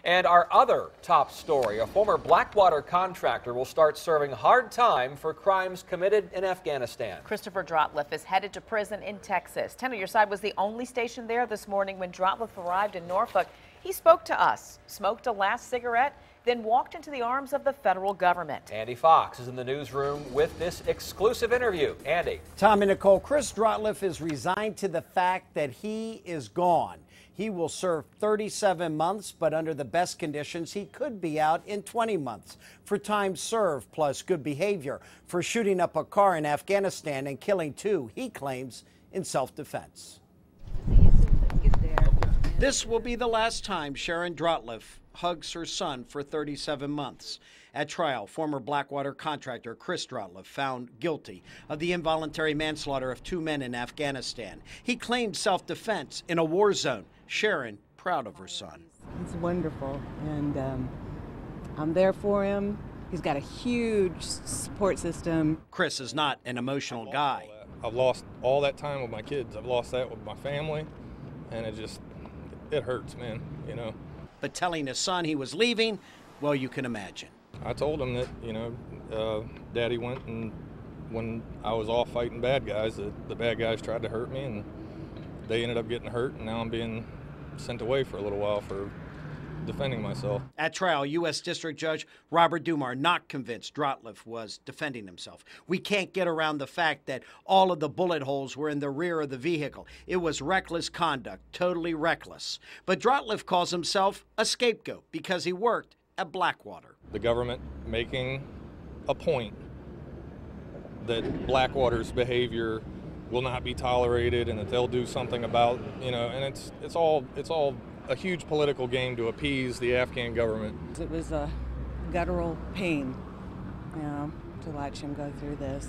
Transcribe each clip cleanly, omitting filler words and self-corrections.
And our other top story, a former Blackwater contractor will start serving hard time for crimes committed in Afghanistan. Christopher Drottliff is headed to prison in Texas. 10 on your side was the only station there this morning when Drottliff arrived in Norfolk. He spoke to us, smoked a last cigarette, then walked into the arms of the federal government. Andy Fox is in the newsroom with this exclusive interview. Andy. Tom and Nicole, Chris Drottliff is resigned to the fact that he is gone. He will serve 37 months, but under the best conditions, he could be out in 20 months for time served plus good behavior for shooting up a car in Afghanistan and killing two, he claims, in self-defense. This will be the last time Sharon Drottliff hugs her son for 37 months. At trial, former Blackwater contractor Chris Drottliff found guilty of the involuntary manslaughter of two men in Afghanistan. He claimed self-defense in a war zone. Sharon, proud of her son. It's wonderful, and I'm there for him. He's got a huge support system. Chris is not an emotional guy. I've lost all that time with my kids. I've lost that with my family, and it hurts, man, you know. But telling his son he was leaving, well, you can imagine. I told him that, Daddy went, and when I was off fighting bad guys, the bad guys tried to hurt me, and they ended up getting hurt, and now I'm being sent away for a little while for defending myself. At trial, U.S. District Judge Robert Dumar not convinced Drottliff was defending himself. We can't get around the fact that all of the bullet holes were in the rear of the vehicle. It was reckless conduct, totally reckless. But Drottliff calls himself a scapegoat because he worked at Blackwater. The government making a point that Blackwater's behavior will not be tolerated and that they'll do something about, and it's all a huge political game to appease the Afghan government. It was a guttural pain, to watch him go through this.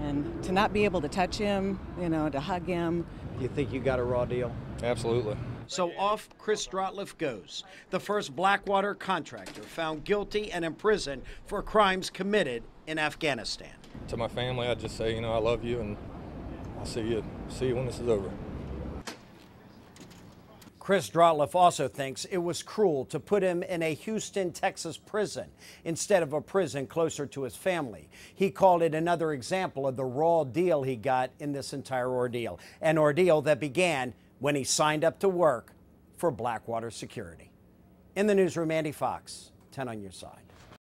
And to not be able to touch him, to hug him. You think you got a raw deal? Absolutely. So off Chris Drottliff goes, the first Blackwater contractor found guilty and imprisoned for crimes committed in Afghanistan. To my family, I'd just say, I love you, and I'll see you when this is over. Chris Drottliff also thinks it was cruel to put him in a Houston, Texas prison instead of a prison closer to his family. He called it another example of the raw deal he got in this entire ordeal, an ordeal that began when he signed up to work for Blackwater Security. In the newsroom, Andy Fox, 10 on your side.